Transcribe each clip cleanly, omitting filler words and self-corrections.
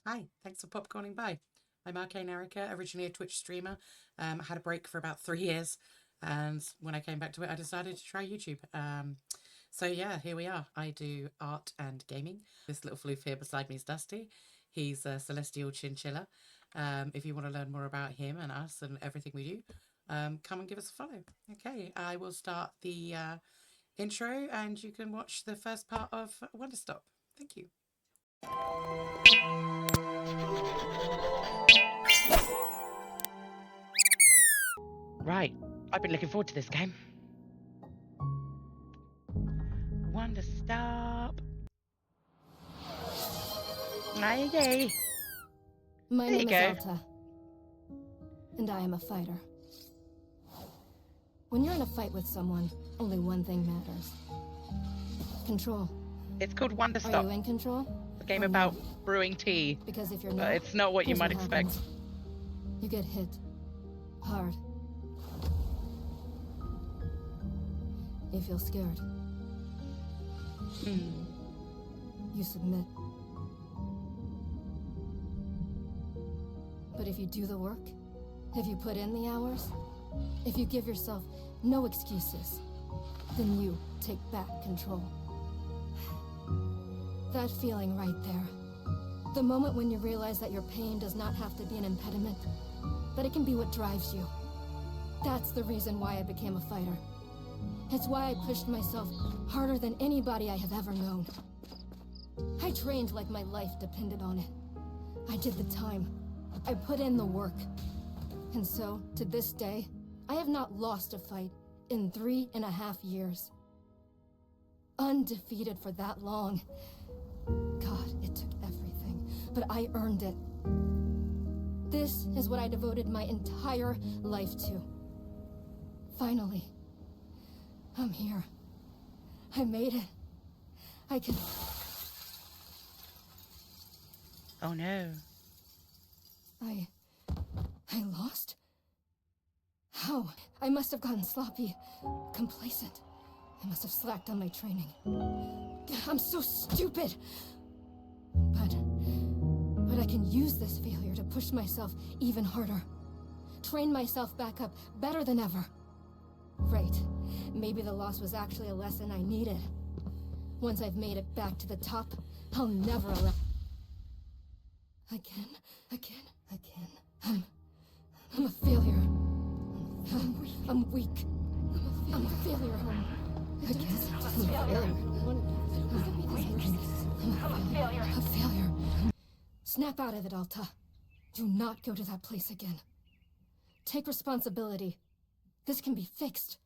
Hi, thanks for popcorning by. I'm Arcane Erica, originally a Twitch streamer. I had a break for about 3 years, and when I came back to it, I decided to try YouTube. So yeah, here we are. I do art and gaming. This little floof here beside me is Dusty. He's a celestial chinchilla. If you want to learn more about him and us and everything we do, come and give us a follow. Okay, I will start the intro, and you can watch the first part of Wanderstop. Thank you. Right, I've been looking forward to this game. Wanderstop. Hey. My There you name is go. Alta, and I am a fighter. When you're in a fight with someone, only one thing matters. Control. It's called Are you Wanderstop. in control? It's a game or about not? brewing tea, Because if you're but not, it's not what you here's might expect. happens. You get hit. Hard. You feel scared. You submit. But if you do the work, if you put in the hours, if you give yourself no excuses, then you take back control. That feeling right there. The moment when you realize that your pain does not have to be an impediment, that it can be what drives you. That's the reason why I became a fighter. It's why I pushed myself harder than anybody I have ever known. I trained like my life depended on it. I did the time. I put in the work. And so, to this day, I have not lost a fight in 3.5 years. Undefeated for that long. God, it took everything, but I earned it. This is what I devoted my entire life to. Finally, I'm here. I made it. I can... Oh no. I lost? How? I must have gotten sloppy, complacent. I must have slacked on my training. I'm so stupid! But I can use this failure to push myself even harder. Train myself back up better than ever. Right. Maybe the loss was actually a lesson I needed. Once I've made it back to the top, I'll never allow... Again. I'm a failure. I'm weak. I'm a failure. Again. I'm a failure. Snap out of it, Alta. Do not go to that place again. Take responsibility. This can be fixed.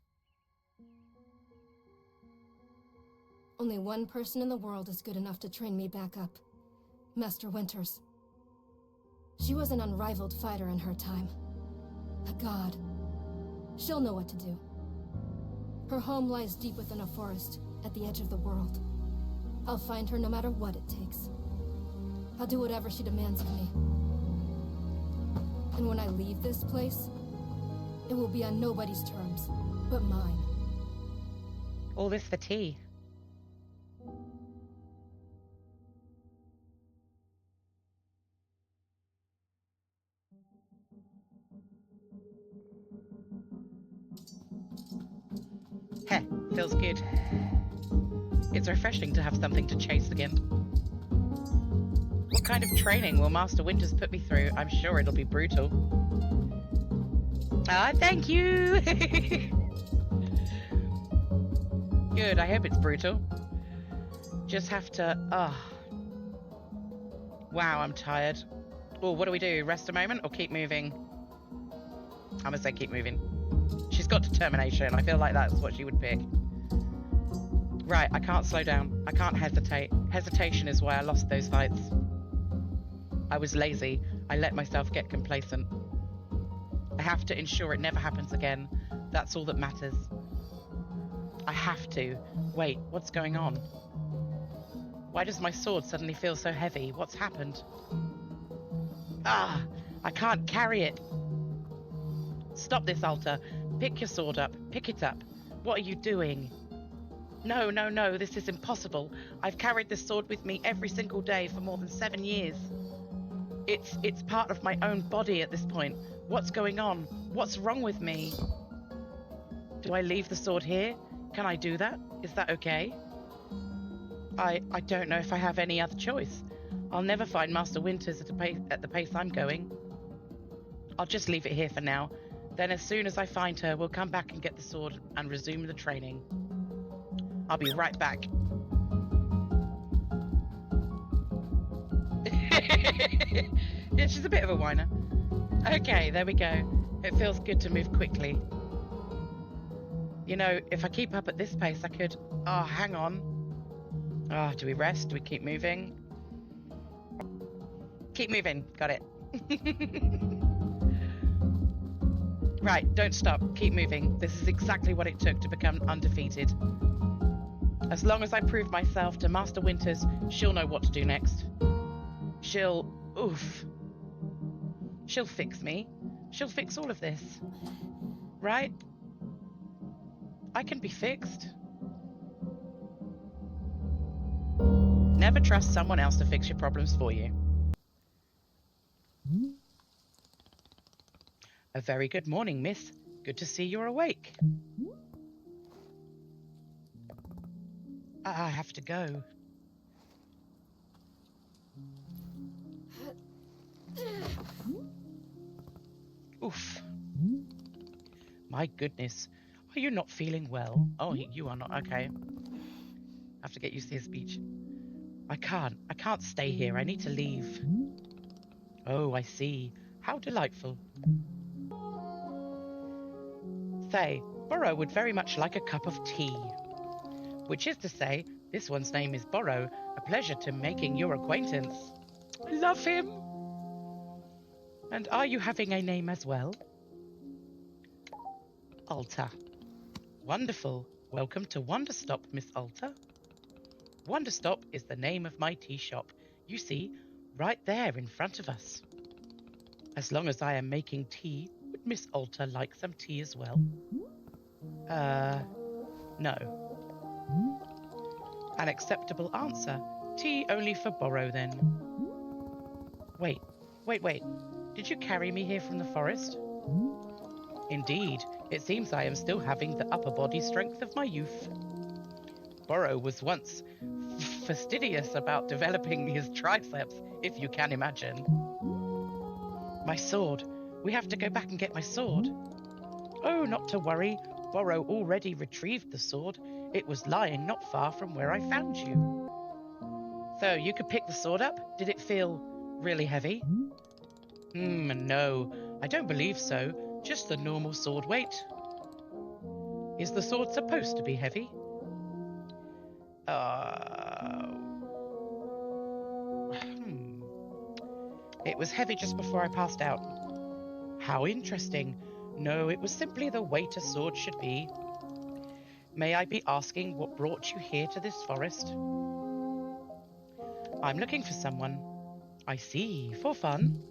Only one person in the world is good enough to train me back up. Master Winters. She was an unrivaled fighter in her time. A god. She'll know what to do. Her home lies deep within a forest, at the edge of the world. I'll find her no matter what it takes. I'll do whatever she demands of me. And when I leave this place, it will be on nobody's terms, but mine. All this for tea. Heh, feels good. It's refreshing to have something to chase again. What kind of training will Master Winters put me through? I'm sure it'll be brutal. Ah, thank you! Good, I hope it's brutal. Just have to... Wow, I'm tired. Oh, what do we do? Rest a moment or keep moving? I'm gonna say keep moving. She's got determination. I feel like that's what she would pick. Right, I can't slow down. I can't hesitate. Hesitation is why I lost those fights. I was lazy. I let myself get complacent. I have to ensure it never happens again. That's all that matters. I have to. Wait, what's going on? Why does my sword suddenly feel so heavy? What's happened? Ah, I can't carry it. Stop this, Alta. Pick your sword up. Pick it up. What are you doing? No, this is impossible. I've carried this sword with me every single day for more than 7 years. It's part of my own body at this point. What's going on? What's wrong with me? Do I leave the sword here? Can I do that? Is that okay? I don't know if I have any other choice. I'll never find Master Winters at the pace I'm going. I'll just leave it here for now. Then as soon as I find her, we'll come back and get the sword and resume the training. I'll be right back. Yeah, she's a bit of a whiner. Okay, there we go. It feels good to move quickly. You know, if I keep up at this pace, I could... Oh, hang on. Oh, do we rest? Do we keep moving? Keep moving. Got it. Right, don't stop. Keep moving. This is exactly what it took to become undefeated. As long as I prove myself to Master Winters, she'll know what to do next. She'll... Oof. She'll fix me. She'll fix all of this. Right? I can be fixed. Never trust someone else to fix your problems for you. A very good morning, miss. Good to see you're awake. I have to go. Oof. My goodness. Are you not feeling well? Oh, you are not. Okay. I have to get used to his speech. I can't stay here. I need to leave. Oh, I see. How delightful. Say, Borrow would very much like a cup of tea. Which is to say, this one's name is Borrow. A pleasure to making your acquaintance. I love him. And are you having a name as well? Alta. Wonderful. Welcome to Wanderstop, Miss Alta. Wanderstop is the name of my tea shop. You see, right there in front of us. As long as I am making tea, would Miss Alta like some tea as well? No. An acceptable answer. Tea only for Borrow, then. Wait. Did you carry me here from the forest? Indeed. It seems I am still having the upper body strength of my youth. Borrow was once fastidious about developing his triceps, if you can imagine. My sword. We have to go back and get my sword. Oh, not to worry. Borrow already retrieved the sword. It was lying not far from where I found you. So, you could pick the sword up? Did it feel really heavy? No. I don't believe so. Just the normal sword weight. Is the sword supposed to be heavy? It was heavy just before I passed out. How interesting. No, it was simply the weight a sword should be. May I be asking what brought you here to this forest? I'm looking for someone. I see. For fun?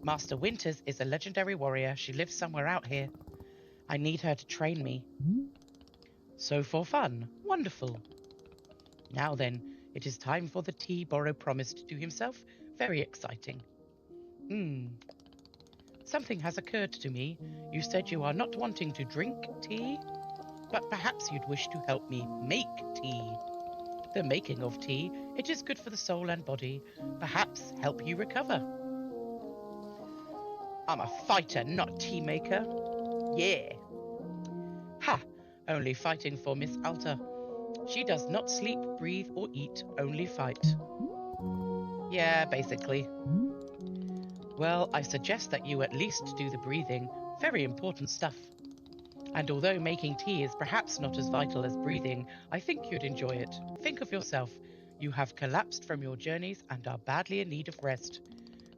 Master Winters is a legendary warrior. She lives somewhere out here. I need her to train me. So for fun. Wonderful. Now then, it is time for the tea Borrow promised to himself. Very exciting. Something has occurred to me. You said you are not wanting to drink tea, but perhaps you'd wish to help me make tea. The making of tea, it is good for the soul and body. Perhaps help you recover. I'm a fighter, not a tea maker. Yeah. Ha! Only fighting for Miss Alta. She does not sleep, breathe, or eat, only fight. Yeah, basically. Well, I suggest that you at least do the breathing. Very important stuff. And although making tea is perhaps not as vital as breathing, I think you'd enjoy it. Think of yourself. You have collapsed from your journeys and are badly in need of rest.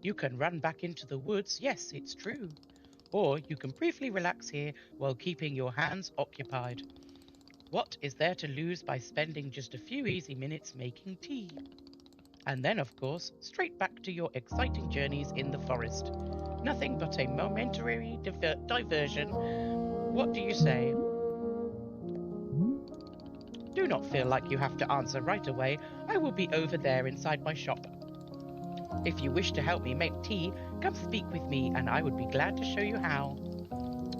You can run back into the woods, yes, it's true. Or you can briefly relax here while keeping your hands occupied. What is there to lose by spending just a few easy minutes making tea? And then, of course, straight back to your exciting journeys in the forest. Nothing but a momentary diversion. What do you say? Do not feel like you have to answer right away. I will be over there inside my shop. If you wish to help me make tea, come speak with me and I would be glad to show you how.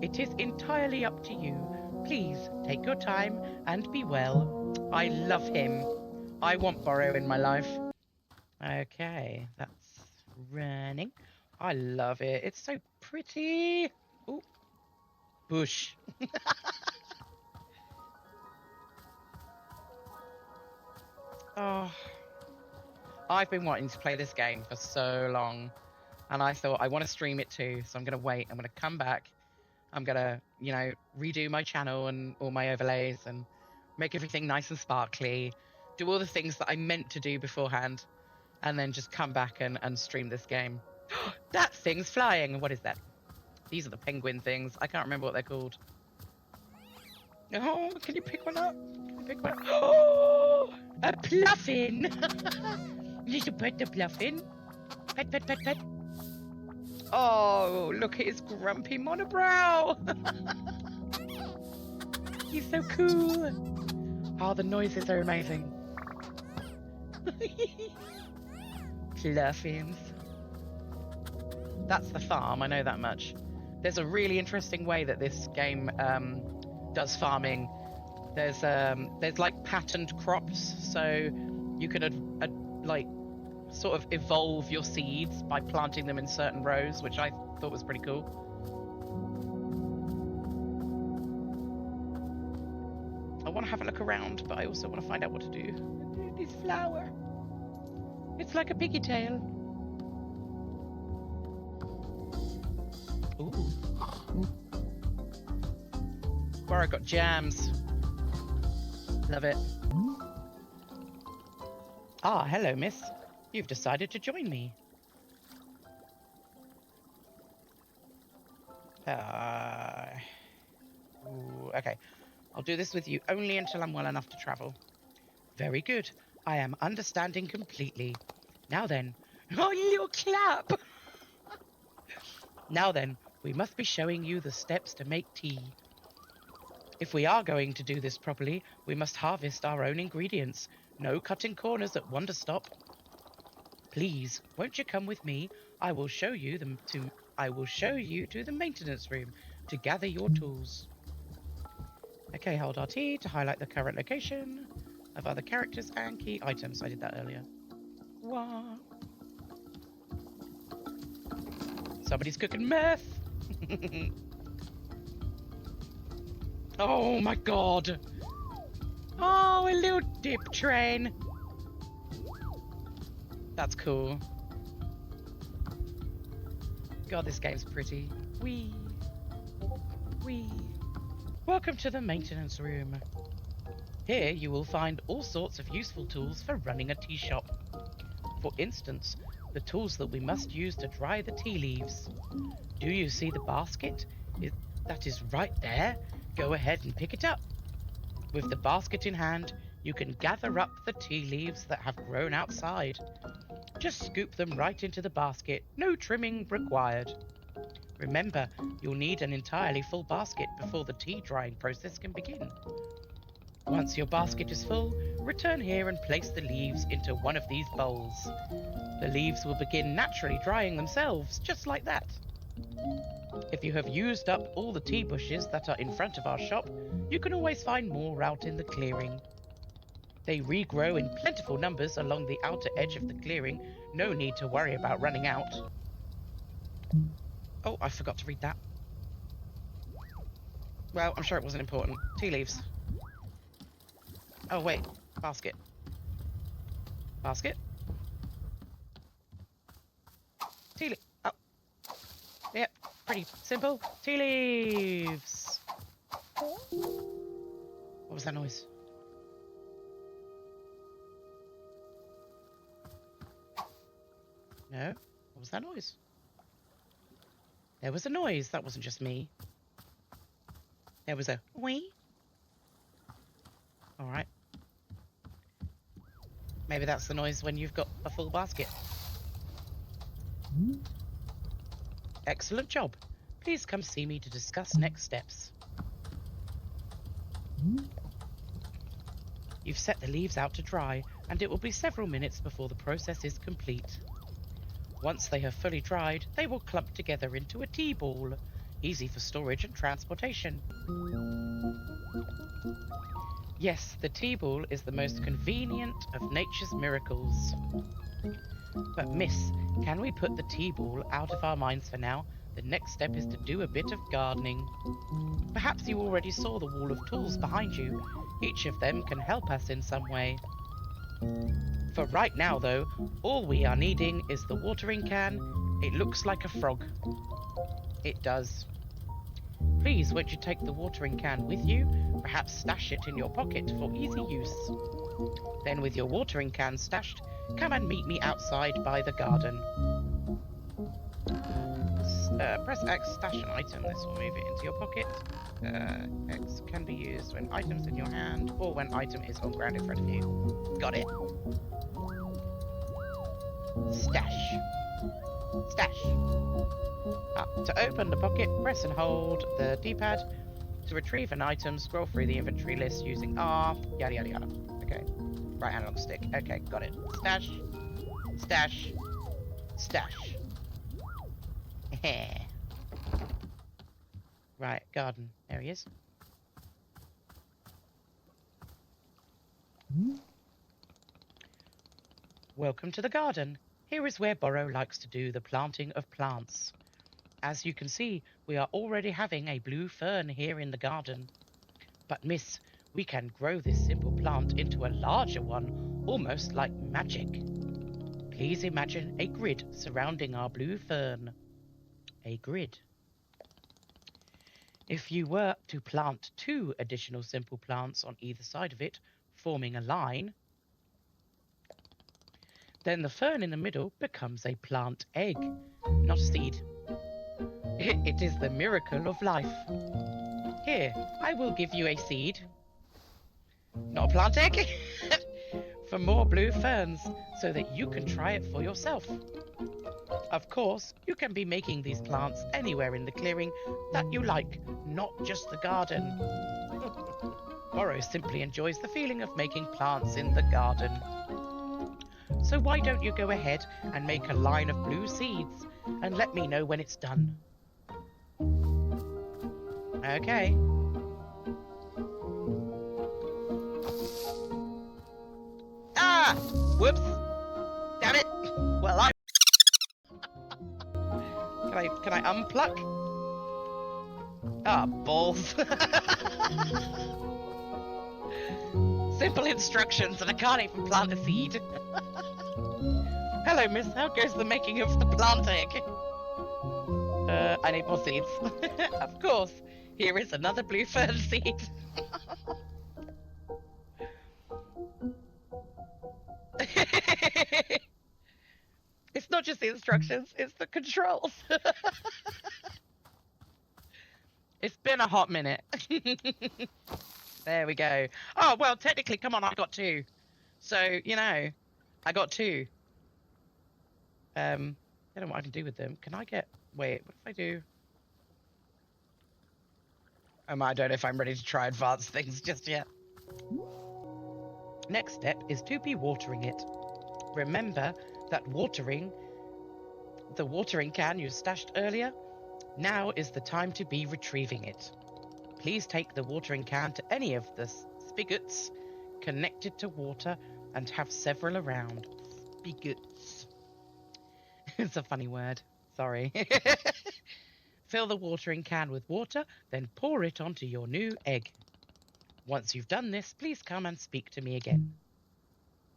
It is entirely up to you. Please take your time and be well. I love him. I want Borrow in my life. Okay, that's running. I love it. It's so pretty. Ooh, bush. Oh, I've been wanting to play this game for so long, and I thought I want to stream it too, so I'm going to wait. I'm going to come back. I'm going to, redo my channel and all my overlays and make everything nice and sparkly, do all the things that I meant to do beforehand, and then just come back and stream this game. That thing's flying. What is that? These are the penguin things. I can't remember what they're called. Oh, can you pick one up? Can you pick one up? Oh, a Pluffin! Little pet, the Pluffin. Pet, pet, pet, pet. Oh, look at his grumpy monobrow. He's so cool. Oh, the noises are amazing. Pluffins. That's the farm, I know that much. There's a really interesting way that this game does farming. There's like patterned crops, so you can like sort of evolve your seeds by planting them in certain rows, which I thought was pretty cool. I want to have a look around, but I also want to find out what to do. This flower. It's like a piggy tail. Ooh. Where I got jams. Love it. Ah, hello, miss. You've decided to join me. Ooh, okay. I'll do this with you only until I'm well enough to travel. Very good. I am understanding completely. Now then. Oh, little clap! Now then, we must be showing you the steps to make tea. If we are going to do this properly, we must harvest our own ingredients. No cutting corners at Wanderstop. Please, won't you come with me? I will show you to the maintenance room to gather your tools. Okay, hold RT to highlight the current location of other characters and key items. I did that earlier. What? Somebody's cooking meth. Oh my god. Oh, a little dip train. That's cool. God, this game's pretty. Wee. Wee. Welcome to the maintenance room. Here you will find all sorts of useful tools for running a tea shop. For instance, the tools that we must use to dry the tea leaves. Do you see the basket? That is right there. Go ahead and pick it up. With the basket in hand, you can gather up the tea leaves that have grown outside. Just scoop them right into the basket. No trimming required. Remember, you'll need an entirely full basket before the tea drying process can begin. Once your basket is full, return here and place the leaves into one of these bowls. The leaves will begin naturally drying themselves, just like that. If you have used up all the tea bushes that are in front of our shop, you can always find more out in the clearing. They regrow in plentiful numbers along the outer edge of the clearing. No need to worry about running out. Oh, I forgot to read that. Well, I'm sure it wasn't important. Tea leaves. Oh, wait. Basket. Basket. Tea leaves. Oh. Yep, pretty simple. Tea leaves. What was that noise? No? What was that noise? There was a noise. That wasn't just me. There was a wee. Alright. Maybe that's the noise when you've got a full basket. Excellent job. Please come see me to discuss next steps. You've set the leaves out to dry, and it will be several minutes before the process is complete. Once they have fully dried, they will clump together into a tea ball, easy for storage and transportation. Yes, the tea ball is the most convenient of nature's miracles. But miss, can we put the tea ball out of our minds for now? The next step is to do a bit of gardening. Perhaps you already saw the wall of tools behind you. Each of them can help us in some way. For right now, though, all we are needing is the watering can. It looks like a frog. It does. Please, won't you take the watering can with you? Perhaps stash it in your pocket for easy use. Then, with your watering can stashed, come and meet me outside by the garden. Press X, stash an item. This will move it into your pocket. X can be used when items in your hand or when item is on ground in front of you. Got it. Stash. Stash. To open the pocket, press and hold the D-pad. To retrieve an item, scroll through the inventory list using R. Yada yada yada. Okay. Right analog stick. Okay, got it. Stash. Stash. Stash. Right, garden. There he is. Welcome to the garden. Here is where Borrow likes to do the planting of plants. As you can see, we are already having a blue fern here in the garden. But miss, we can grow this simple plant into a larger one, almost like magic. Please imagine a grid surrounding our blue fern. A grid. If you were to plant 2 additional simple plants on either side of it, forming a line, then the fern in the middle becomes a plant egg, not a seed. It is the miracle of life. Here, I will give you a seed. Not a plant egg. For more blue ferns, so that you can try it for yourself. Of course, you can be making these plants anywhere in the clearing that you like, not just the garden. Borrow simply enjoys the feeling of making plants in the garden. So why don't you go ahead and make a line of blue seeds and let me know when it's done. Okay. Ah! Whoops! Damn it! Well, Can I unpluck? Ah, balls. Simple instructions and I can't even plant a seed. Hello, miss. How goes the making of the plant egg? I need more seeds. Of course. Here is another blue fern seed. It's not just the instructions, it's the controls. It's been a hot minute. There we go. Oh, well, technically, come on, I got 2. So, you know, I got 2. I don't know what I can do with them. Can I get... Wait, what if I do... I don't know if I'm ready to try advanced things just yet. Next step is to be watering it. Remember that the watering can you stashed earlier? Now is the time to be retrieving it. Please take the watering can to any of the spigots connected to water and have several around. Spigots. It's a funny word. Sorry. Fill the watering can with water, then pour it onto your new egg. Once you've done this, please come and speak to me again.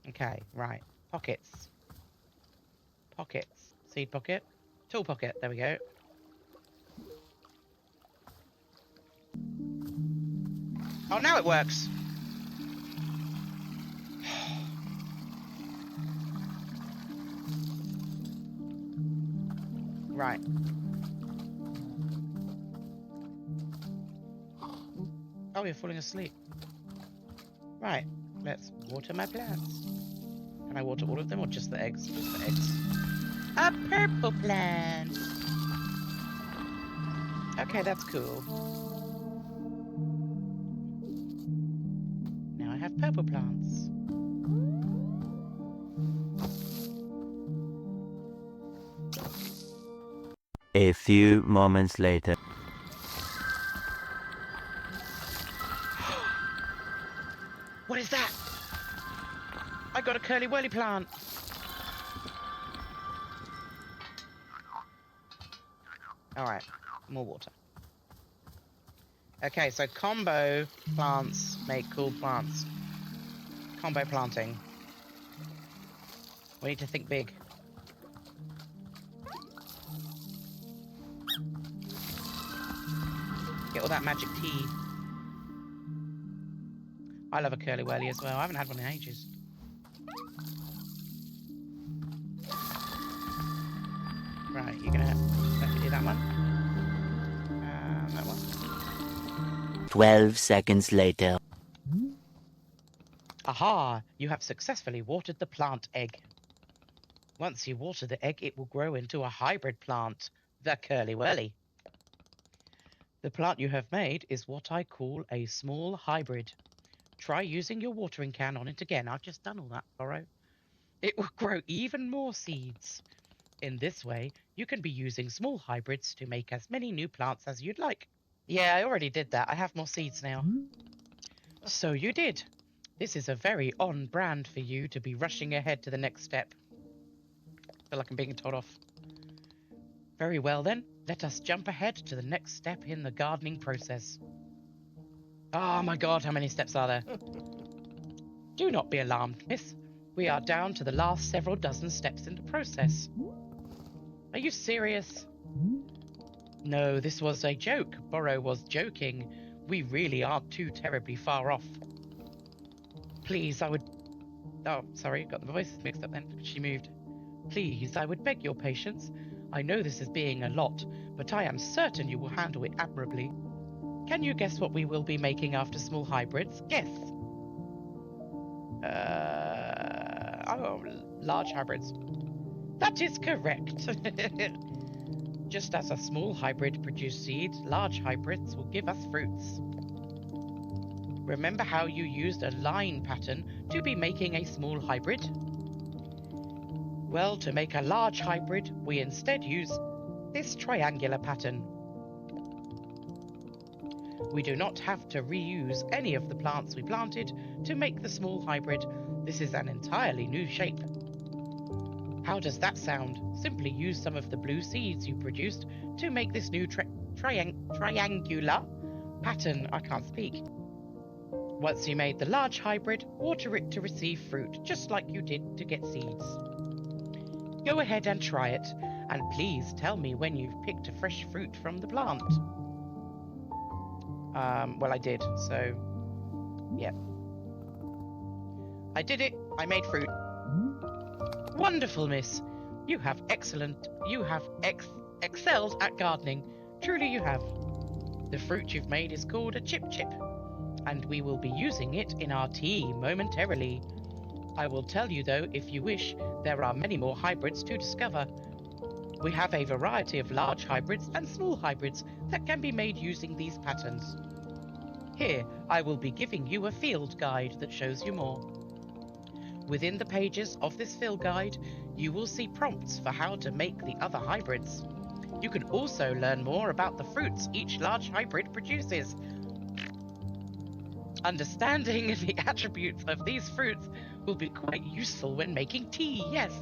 Okay, right. Pockets. Pockets. Seed pocket. Tool pocket. There we go. Oh, now it works. Right. Oh, you're falling asleep. Right. Let's water my plants. Can I water all of them or just the eggs? Just the eggs. A purple plant. Okay, that's cool. Now I have purple plants. A few moments later. What is that? I got a curly whirly plant. All right, more water. Okay, so combo plants make cool plants. Combo planting. We need to think big. Get all that magic tea. I love a curly whirly as well. I haven't had one in ages. Right, you're gonna let me do that one. That one. 12 seconds later. Aha! You have successfully watered the plant egg. Once you water the egg, it will grow into a hybrid plant, the curly whirly. The plant you have made is what I call a small hybrid. Try using your watering can on it again. I've just done all that, Burrow. It will grow even more seeds. In this way, you can be using small hybrids to make as many new plants as you'd like. Yeah, I already did that. I have more seeds now. So you did. This is a very on brand for you to be rushing ahead to the next step. I feel like I'm being told off. Very well then, let us jump ahead to the next step in the gardening process. Oh my god, how many steps are there? Do not be alarmed, miss. We are down to the last several dozen steps in the process. Are you serious? No, this was a joke. Burrow was joking. We really aren't too terribly far off. Please, I would... Oh, sorry, got the voices mixed up then. She moved. Please, I would beg your patience. I know this is being a lot, but I am certain you will handle it admirably. Can you guess what we will be making after small hybrids? Guess. Large hybrids. That is correct. Just as a small hybrid produces seeds, large hybrids will give us fruits. Remember how you used a line pattern to be making a small hybrid? Well, to make a large hybrid, we instead use this triangular pattern. We do not have to reuse any of the plants we planted to make the small hybrid. This is an entirely new shape. How does that sound? Simply use some of the blue seeds you produced to make this new triangular pattern. I can't speak. Once you made the large hybrid, water it to receive fruit, just like you did to get seeds. Go ahead and try it, and please tell me when you've picked a fresh fruit from the plant. Well, I did, so, yeah. I did it. I made fruit. Wonderful, miss. You have excelled at gardening. Truly you have. The fruit you've made is called a chip chip, and we will be using it in our tea momentarily. I will tell you though, if you wish, there are many more hybrids to discover. We have a variety of large hybrids and small hybrids that can be made using these patterns. Here, I will be giving you a field guide that shows you more. Within the pages of this field guide, you will see prompts for how to make the other hybrids. You can also learn more about the fruits each large hybrid produces. Understanding the attributes of these fruits will be quite useful when making tea, yes.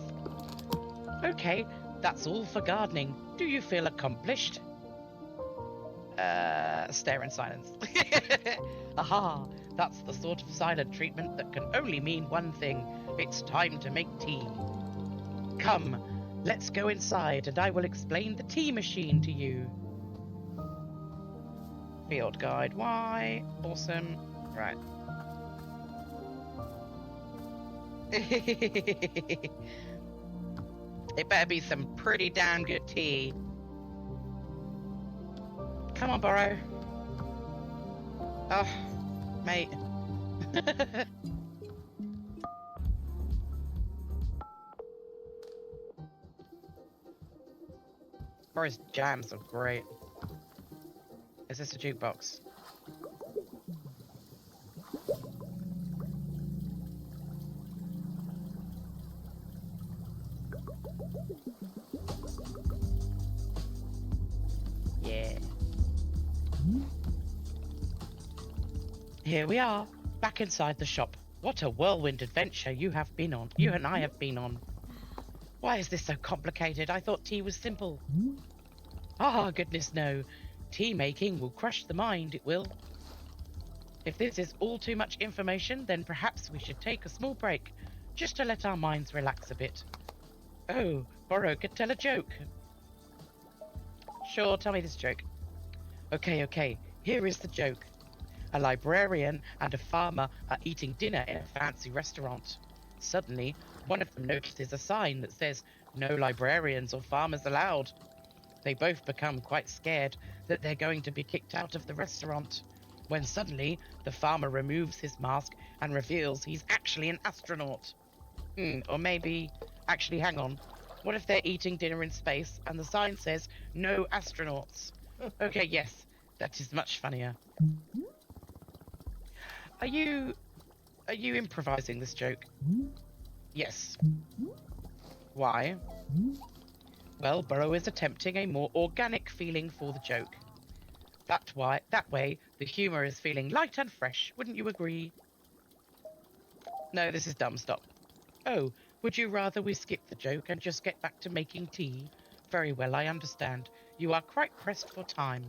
Okay, that's all for gardening. Do you feel accomplished? Stare in silence. Aha, that's the sort of silent treatment that can only mean one thing. It's time to make tea. Come, let's go inside and I will explain the tea machine to you. Field guide, why? Awesome. Right. It better be some pretty damn good tea. Come on, Burrow. Oh, mate. Burrow's jams are great. Is this a jukebox? Here we are, back inside the shop. What a whirlwind adventure you and I have been on. Why is this so complicated? I thought tea was simple. Ah, goodness no. Tea making will crush the mind, it will. If this is all too much information, then perhaps we should take a small break, just to let our minds relax a bit. Oh, Burrow could tell a joke. Sure, tell me this joke. Okay, here is the joke. A librarian and a farmer are eating dinner in a fancy restaurant. Suddenly, one of them notices a sign that says, "No librarians or farmers allowed." They both become quite scared that they're going to be kicked out of the restaurant, when suddenly the farmer removes his mask and reveals he's actually an astronaut. Or maybe, actually, hang on. What if they're eating dinner in space and the sign says, "No astronauts"? Okay, yes, that is much funnier. Are you improvising this joke? Yes. Why? Well, Burrow is attempting a more organic feeling for the joke. That way, the humour is feeling light and fresh, wouldn't you agree? No, this is dumb, stop. Oh, would you rather we skip the joke and just get back to making tea? Very well, I understand. You are quite pressed for time.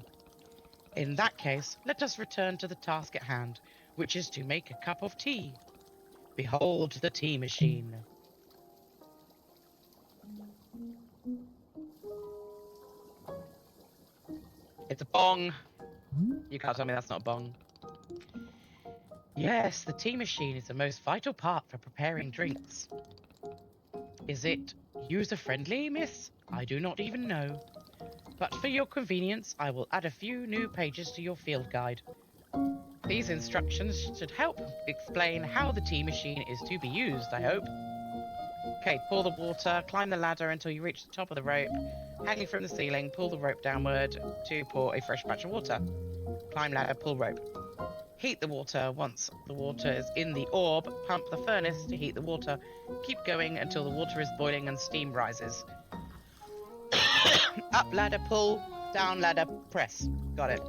In that case, let us return to the task at hand, which is to make a cup of tea. Behold the tea machine. It's a bong. You can't tell me that's not a bong. Yes, the tea machine is the most vital part for preparing drinks. Is it user-friendly, miss? I do not even know. But for your convenience, I will add a few new pages to your field guide. These instructions should help explain how the tea machine is to be used, I hope. Okay, pour the water, climb the ladder until you reach the top of the rope. Hanging from the ceiling, pull the rope downward to pour a fresh batch of water. Climb ladder, pull rope. Heat the water. Once the water is in the orb, pump the furnace to heat the water. Keep going until the water is boiling and steam rises. Up ladder, pull. Down ladder, press. Got it.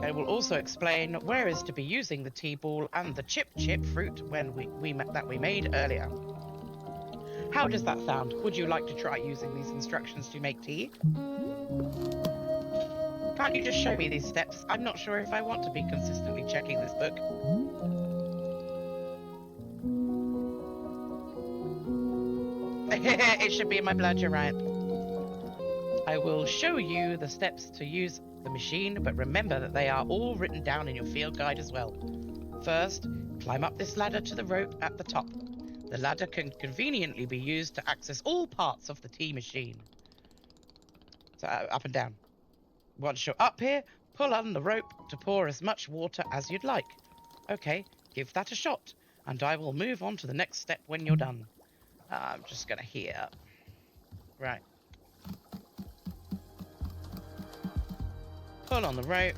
I will also explain where is to be using the tea ball and the chip fruit when we made earlier. How does that sound? Would you like to try using these instructions to make tea? Can't you just show me these steps? I'm not sure if I want to be consistently checking this book. It should be in my blood, you're right. I will show you the steps to use the machine, but remember that they are all written down in your field guide as well. First, climb up this ladder to the rope at the top. The ladder can conveniently be used to access all parts of the tea machine. So up and down. Once you're up here, pull on the rope to pour as much water as you'd like. Okay, give that a shot, and I will move on to the next step when you're done. I'm just gonna hear. Right. Pull on the rope.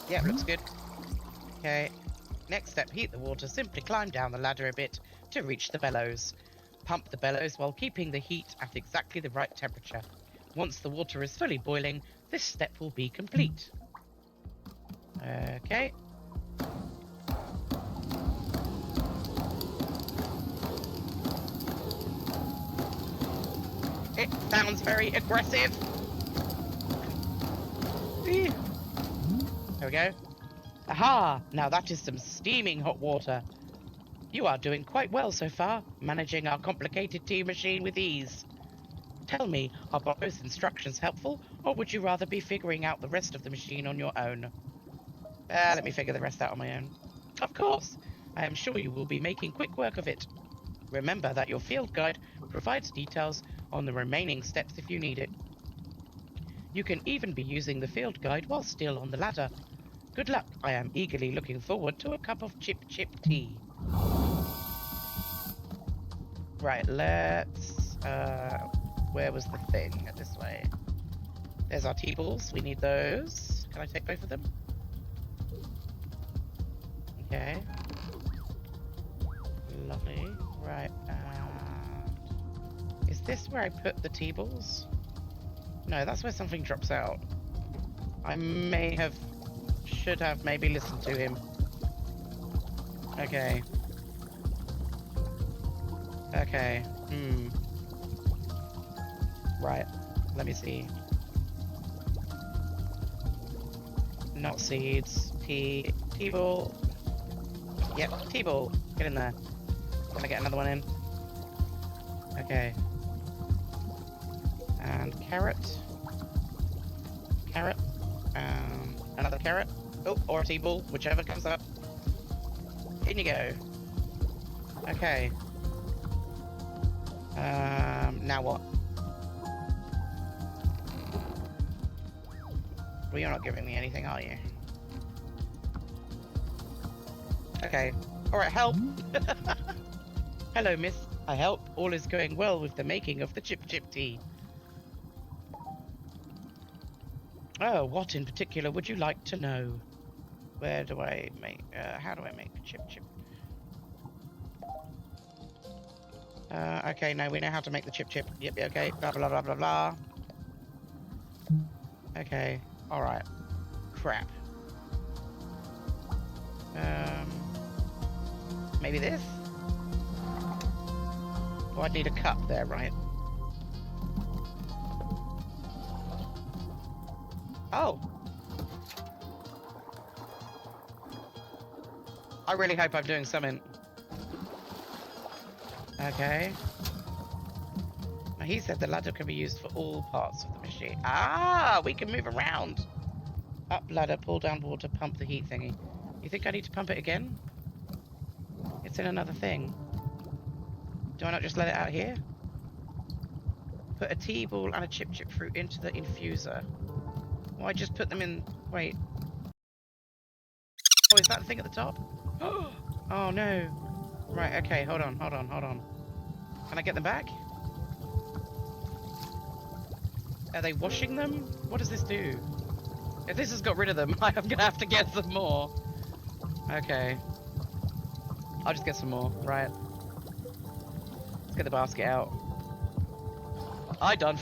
Yep, looks good. Okay. Next step, heat the water. Simply climb down the ladder a bit to reach the bellows. Pump the bellows while keeping the heat at exactly the right temperature. Once the water is fully boiling, this step will be complete. Okay. It sounds very aggressive. There we go. Aha! Now that is some steaming hot water. You are doing quite well so far, managing our complicated tea machine with ease. Tell me, are both instructions helpful, or would you rather be figuring out the rest of the machine on your own? Let me figure the rest out on my own. Of course. I am sure you will be making quick work of it. Remember that your field guide provides details on the remaining steps if you need it. You can even be using the field guide while still on the ladder. Good luck. I am eagerly looking forward to a cup of chip tea. Right, let's... where was the thing? This way. There's our tea balls. We need those. Can I take both of them? Okay. Lovely. Right, is this where I put the tea balls? No, that's where something drops out. I should have maybe listened to him. Okay. Okay. Right. Let me see. Not seeds. T-ball. Yep, T-ball. Get in there. Gonna get another one in. Okay. And carrot. Carrot. Another carrot. Oh, or a T-ball, whichever comes up. In you go. Okay. Now what? Well, you're not giving me anything, are you? Okay. Alright, help! Hello, miss. I help. All is going well with the making of the chip tea. Oh, what in particular would you like to know? Where do I make, how do I make chip? Okay, no, we know how to make the chip. Yep, okay, blah, blah, blah, blah, blah. Okay, alright. Crap. Maybe this? Oh, I'd need a cup there, right? Oh! I really hope I'm doing something. Okay. Now he said the ladder can be used for all parts of the machine. Ah, we can move around. Up ladder, pull down water, pump the heat thingy. You think I need to pump it again? It's in another thing. Do I not just let it out here? Put a T-ball and a chip fruit into the infuser. Well, I just put them in... Wait. Oh, is that the thing at the top? Oh, no. Right, okay, hold on. Can I get them back? Are they washing them? What does this do? If this has got rid of them, I'm gonna have to get some more. Okay. I'll just get some more, right. Let's get the basket out. I done.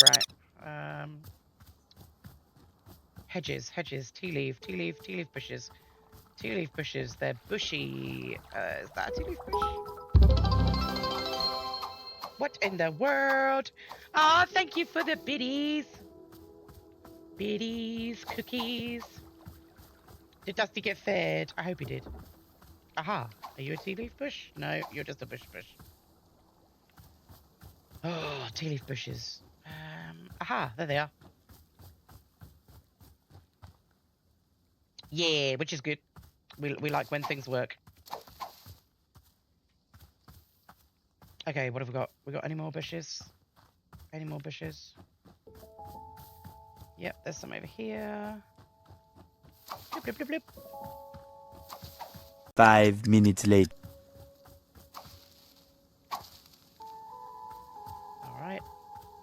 Right. Hedges, tea leaf bushes. Tea leaf bushes, they're bushy. Is that a tea leaf bush? What in the world? Ah, thank you for the biddies. Biddies, cookies. Did Dusty get fed? I hope he did. Aha, are you a tea leaf bush? No, you're just a bush. Oh, tea leaf bushes. Aha, there they are. Yeah, which is good. We like when things work. Okay, what have we got? We got any more bushes? Any more bushes? Yep, there's some over here. Blip, blip, blip, blip. 5 minutes later. Alright.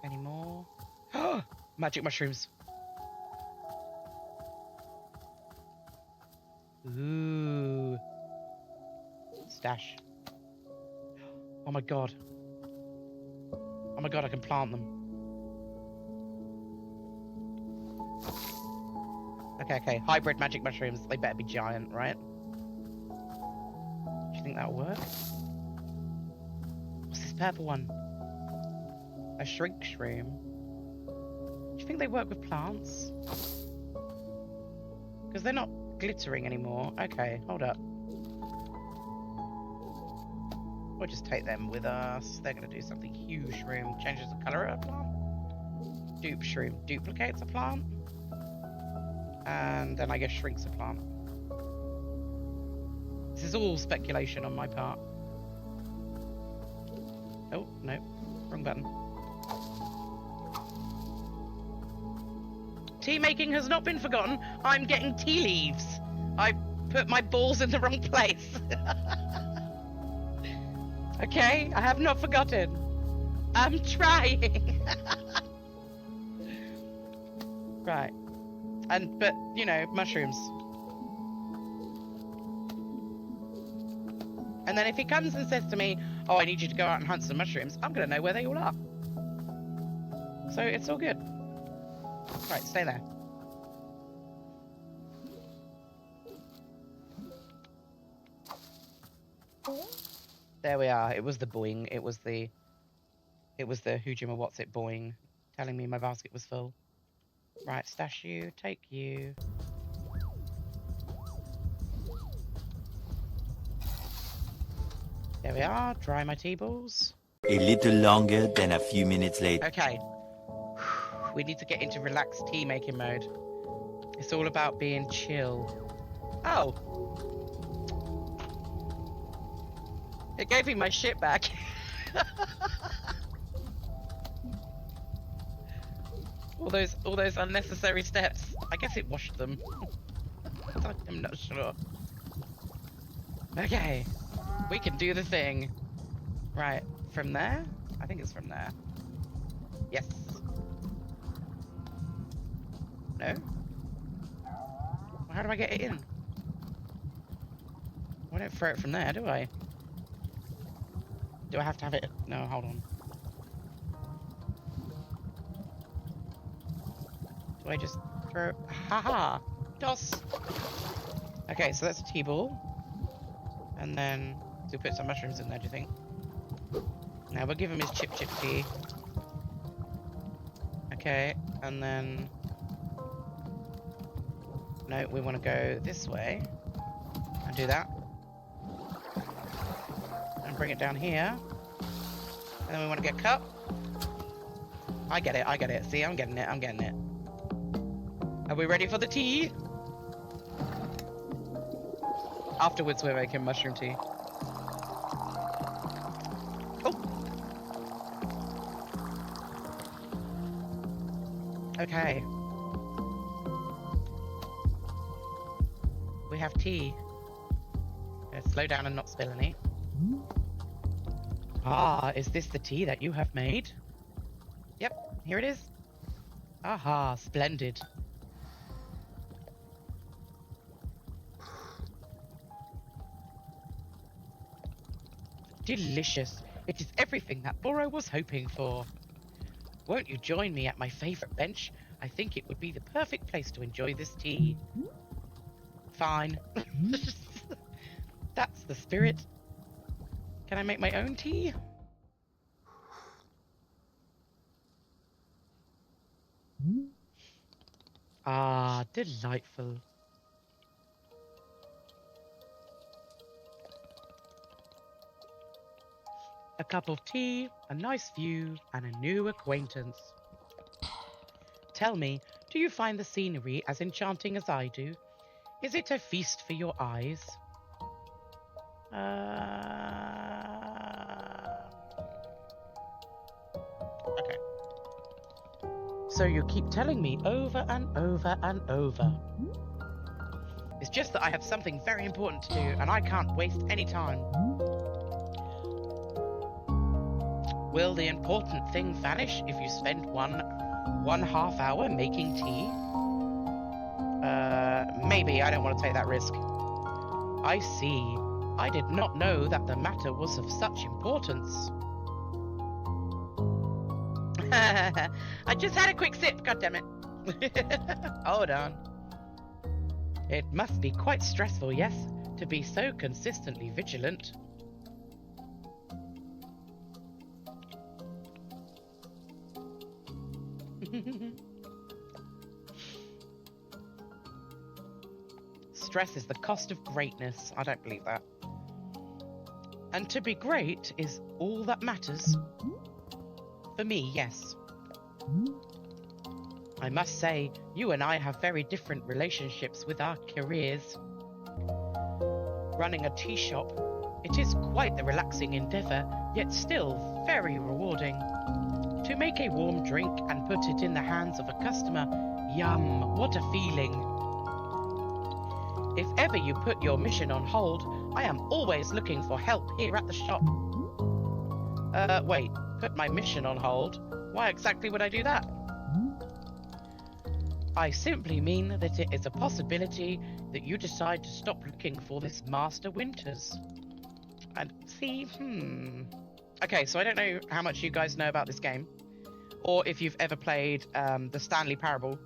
Any more? Magic mushrooms. Ooh. Stash. Oh my god. Oh my god, I can plant them. Okay. Hybrid magic mushrooms. They better be giant, right? Do you think that'll work? What's this purple one? A shrink shroom. Do you think they work with plants? Because they're not glittering anymore. Okay, hold up. We'll just take them with us. They're going to do something. Hue shroom changes the colour of a plant. Dupe shroom duplicates a plant. And then I guess shrinks a plant. This is all speculation on my part. Oh, no. Wrong button. Tea making has not been forgotten. I'm getting tea leaves. I put my balls in the wrong place. Okay, I have not forgotten. I'm trying. Right. But, you know, mushrooms. And then if he comes and says to me, oh, I need you to go out and hunt some mushrooms, I'm going to know where they all are. So it's all good. Right, stay there. There we are. It was the boing. It was the Hujima what's it boing, telling me my basket was full. Right, stash you, take you. There we are. Dry my tea balls. A little longer than a few minutes later. Okay. We need to get into relaxed tea making mode. It's all about being chill. Oh. It gave me my shit back. all those unnecessary steps. I guess it washed them. I'm not sure. Okay. We can do the thing. Right, from there? I think it's from there. Yes. No? Well, how do I get it in? I don't throw it from there, do I? Do I have to have it? No, hold on. Do I just throw... Haha! Toss! Okay, so that's a tea ball. And then... Do we put some mushrooms in there, do you think? Now we'll give him his chip tea. Okay, and then... No, we want to go this way. And do that. And bring it down here. And then we want to get cut. I get it. See, I'm getting it. Are we ready for the tea? Afterwards, we're making mushroom tea. Oh! Okay. We have tea. Let's slow down and not spill any. Ah, is this the tea that you have made? Yep, here it is. Aha, splendid. Delicious. It is everything that Boro was hoping for. Won't you join me at my favourite bench? I think it would be the perfect place to enjoy this tea. Fine. That's the spirit. Can I make my own tea? Ah, delightful. A cup of tea, a nice view, and a new acquaintance. Tell me, do you find the scenery as enchanting as I do? Is it a feast for your eyes? Okay. So you keep telling me over and over and over. It's just that I have something very important to do, and I can't waste any time. Will the important thing vanish if you spend one half hour making tea? Maybe. I don't want to take that risk. I see. I did not know that the matter was of such importance. I just had a quick sip, goddammit. Hold on. It must be quite stressful, yes, to be so consistently vigilant. Stress is the cost of greatness. I don't believe that. And to be great is all that matters. For me, yes. I must say, you and I have very different relationships with our careers. Running a tea shop, it is quite the relaxing endeavour, yet still very rewarding. To make a warm drink and put it in the hands of a customer, yum, what a feeling. If ever you put your mission on hold, I am always looking for help here at the shop. Wait, put my mission on hold? Why exactly would I do that? I simply mean that it is a possibility that you decide to stop looking for this Master Winters. And see, Okay, so I don't know how much you guys know about this game, or if you've ever played the Stanley Parable,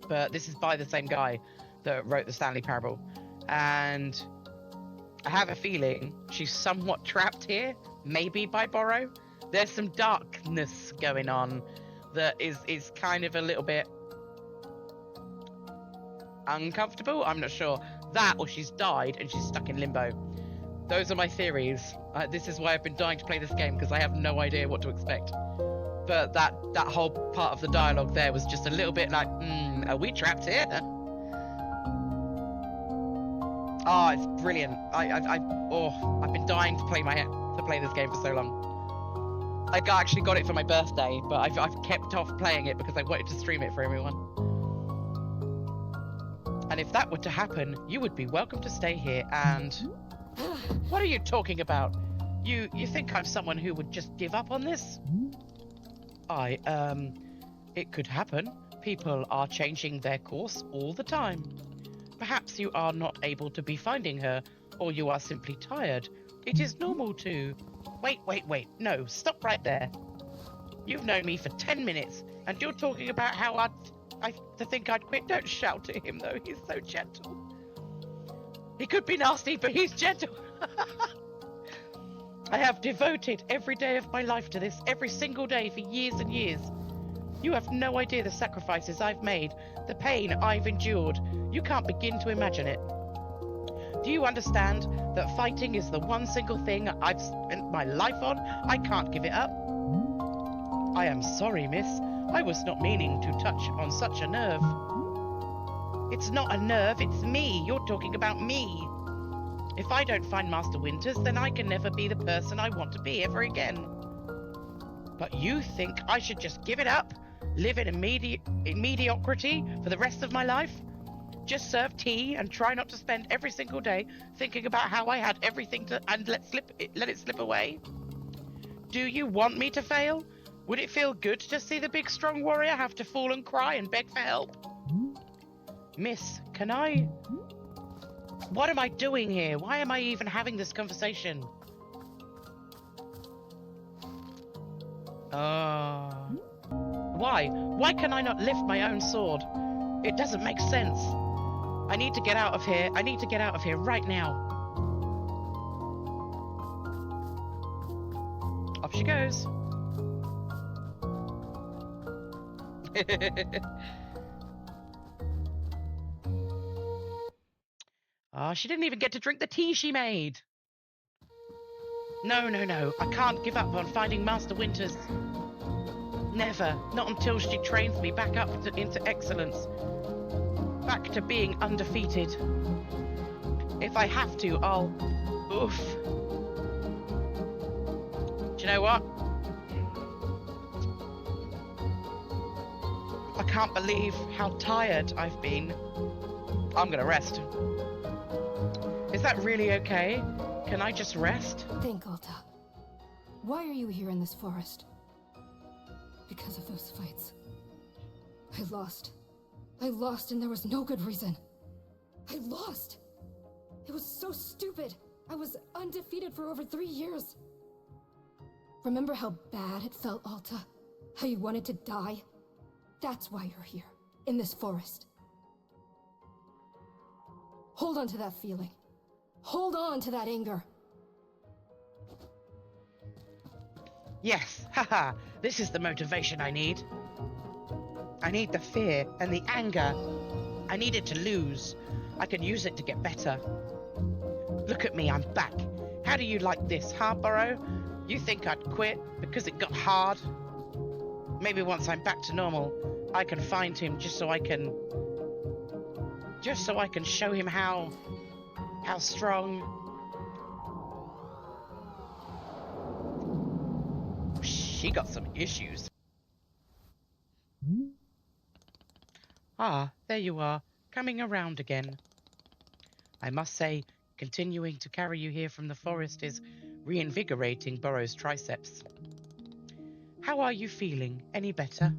but this is by the same guy that wrote the Stanley Parable, and I have a feeling she's somewhat trapped here, maybe by Borrow. There's some darkness going on that is kind of a little bit uncomfortable. I'm not sure. That, or she's died and she's stuck in limbo. Those are my theories. This is why I've been dying to play this game, because I have no idea what to expect. But that whole part of the dialogue there was just a little bit like, are we trapped here? Oh, it's brilliant. I've been dying to play this game for so long. I actually got it for my birthday, but I've kept off playing it because I wanted to stream it for everyone. And if that were to happen, you would be welcome to stay here. And what are you talking about? You think I'm someone who would just give up on this? It could happen. People are changing their course all the time. Perhaps you are not able to be finding her, or you are simply tired. It is normal to... Wait. No, stop right there. You've known me for 10 minutes, and you're talking about how I think I'd quit. Don't shout to him, though. He's so gentle. He could be nasty, but he's gentle. I have devoted every day of my life to this, every single day for years and years. You have no idea the sacrifices I've made, the pain I've endured. You can't begin to imagine it. Do you understand that fighting is the one single thing I've spent my life on? I can't give it up. I am sorry, miss. I was not meaning to touch on such a nerve. It's not a nerve, it's me. You're talking about me. If I don't find Master Winters, then I can never be the person I want to be ever again. But you think I should just give it up? Live in mediocrity for the rest of my life? Just serve tea and try not to spend every single day thinking about how I had everything and let it slip away? Do you want me to fail? Would it feel good to see the big strong warrior have to fall and cry and beg for help? Miss, can I... What am I doing here? Why am I even having this conversation? Why? Why can I not lift my own sword? It doesn't make sense. I need to get out of here. I need to get out of here right now. Off she goes. She didn't even get to drink the tea she made. No. I can't give up on finding Master Winters. Never. Not until she trains me back up into excellence. Back to being undefeated. If I have to, I'll... Oof. Do you know what? I can't believe how tired I've been. I'm gonna rest. Is that really okay? Can I just rest? Think, Alta. Why are you here in this forest? Because of those fights. I lost and there was no good reason. I lost! It was so stupid. I was undefeated for over 3 years. Remember how bad it felt, Alta? How you wanted to die? That's why you're here, in this forest. Hold on to that feeling. Hold on to that anger. Yes, haha, this is the motivation I need. I need the fear and the anger. I need it to lose. I can use it to get better. Look at me, I'm back. How do you like this, huh, Burrow? You think I'd quit because it got hard? Maybe once I'm back to normal, I can find him just so I can show him how strong. She got some issues. Ah, there you are, coming around again. I must say, continuing to carry you here from the forest is reinvigorating Burrow's triceps. How are you feeling? Any better?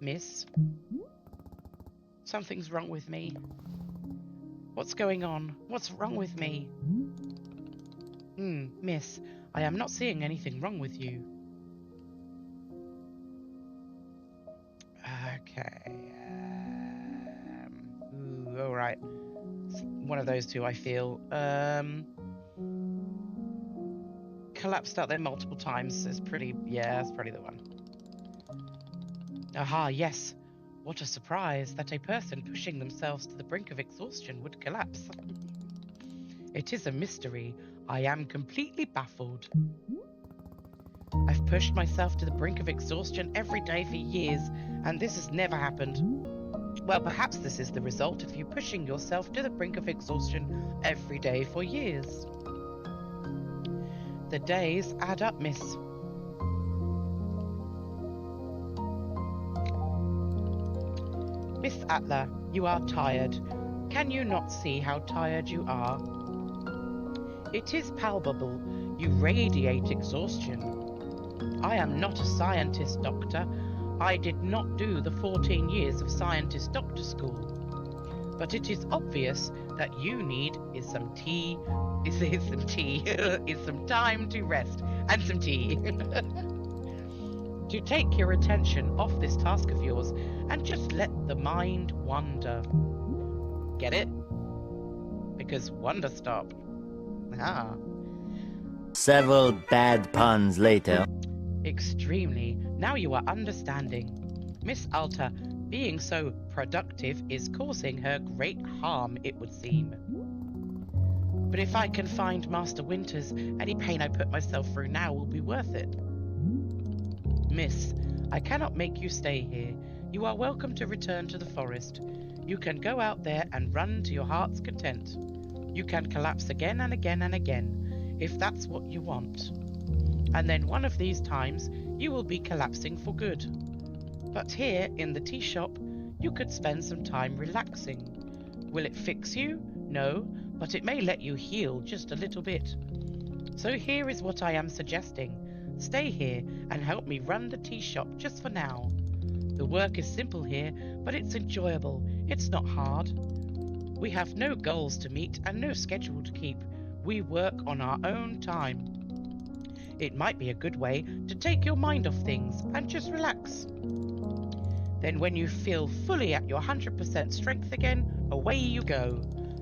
Miss? Something's wrong with me. What's going on? What's wrong with me? Miss, I am not seeing anything wrong with you. Okay. Alright. It's one of those two, I feel. Collapsed out there multiple times is pretty... Yeah, that's probably the one. Aha, yes. What a surprise that a person pushing themselves to the brink of exhaustion would collapse. It is a mystery. I am completely baffled. I've pushed myself to the brink of exhaustion every day for years, and this has never happened. Well, perhaps this is the result of you pushing yourself to the brink of exhaustion every day for years. The days add up, miss. Miss Atla, you are tired. Can you not see how tired you are? It is palpable. You radiate exhaustion. I am not a scientist, doctor. I did not do the 14 years of scientist doctor school. But it is obvious that you need is some tea, is some time to rest and some tea. To take your attention off this task of yours and just let the mind wander. Get it? Because Wanderstop. Ah. Several bad puns later. Extremely. Now you are understanding. Miss Alta, being so productive is causing her great harm, it would seem. But if I can find Master Winters, any pain I put myself through now will be worth it. Miss, I cannot make you stay here. You are welcome to return to the forest. You can go out there and run to your heart's content. You can collapse again and again and again, if that's what you want. And then one of these times, you will be collapsing for good. But here, in the tea shop, you could spend some time relaxing. Will it fix you? No, but it may let you heal just a little bit. So here is what I am suggesting. Stay here and help me run the tea shop just for now. The work is simple here, but it's enjoyable. It's not hard. We have no goals to meet and no schedule to keep. We work on our own time. It might be a good way to take your mind off things and just relax. Then when you feel fully at your 100% strength again, away you go.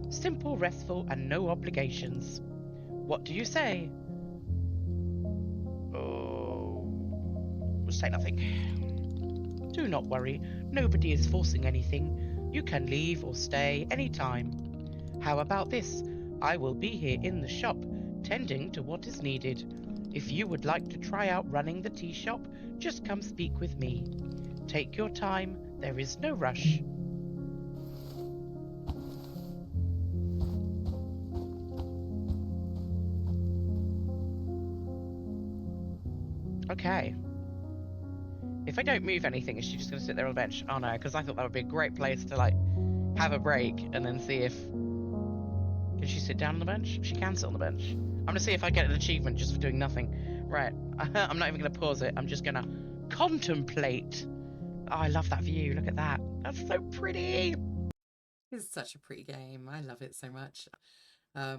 Simple, restful, and no obligations. What do you say? Say nothing. Do not worry, nobody is forcing anything. You can leave or stay any time. How about this? I will be here in the shop, tending to what is needed. If you would like to try out running the tea shop, just come speak with me. Take your time, there is no rush. Okay. If I don't move anything, is she just going to sit there on the bench? Oh no, because I thought that would be a great place to, like, have a break and then see if... Can she sit down on the bench? She can sit on the bench. I'm going to see if I get an achievement just for doing nothing. Right. I'm not even going to pause it. I'm just going to contemplate. Oh, I love that view. Look at that. That's so pretty. It's such a pretty game. I love it so much. A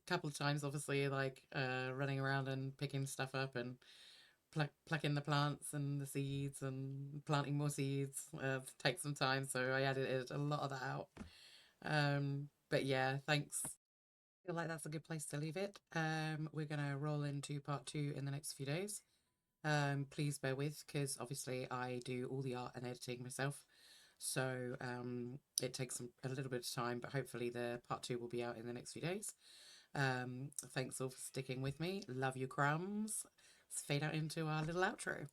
couple of times, obviously, like running around and picking stuff up and plucking the plants and the seeds and planting more seeds takes some time, so I edited a lot of that out. But yeah, thanks. I feel like that's a good place to leave it. We're gonna roll into part 2 in the next few days. Please bear with, because obviously I do all the art and editing myself, so it takes a little bit of time, but hopefully the part 2 will be out in the next few days. Thanks all for sticking with me. Love you, crumbs. Let's fade out into our little outro.